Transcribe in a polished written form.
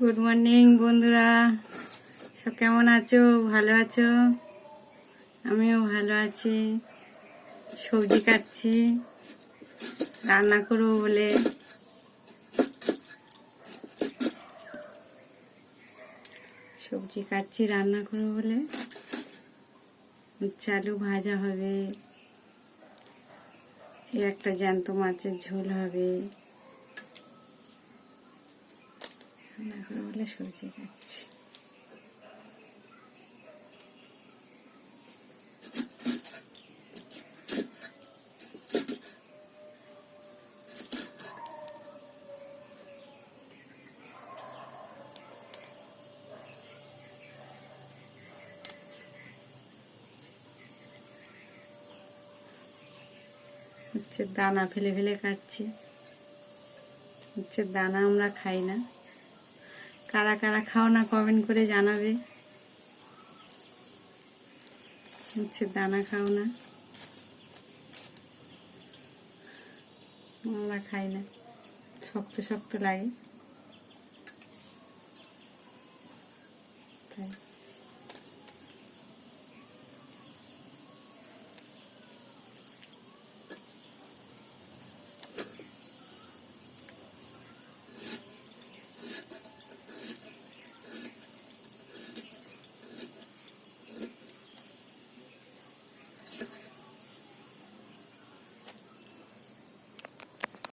Good morning বন্ধুরা, সব কেমন আছো? ভালো আছো? আমিও ভালো আছি। সবজি কাটছি রান্না করবো বলে। সবজি কাটছি রান্না করবো বলে। আলু ভাজা হবে, একটা জ্যান্ত মাছের ঝোল হবে। রান্না করবো বলে সবজি কাটছি। দানা ফেলে ফেলে কাটছি। দানা আমরা খাই না। কারা কারা খাও না কমেন্ট করে জানাবে। দানা খাও না, আমরা খাই না, শক্ত শক্ত লাগে তাই।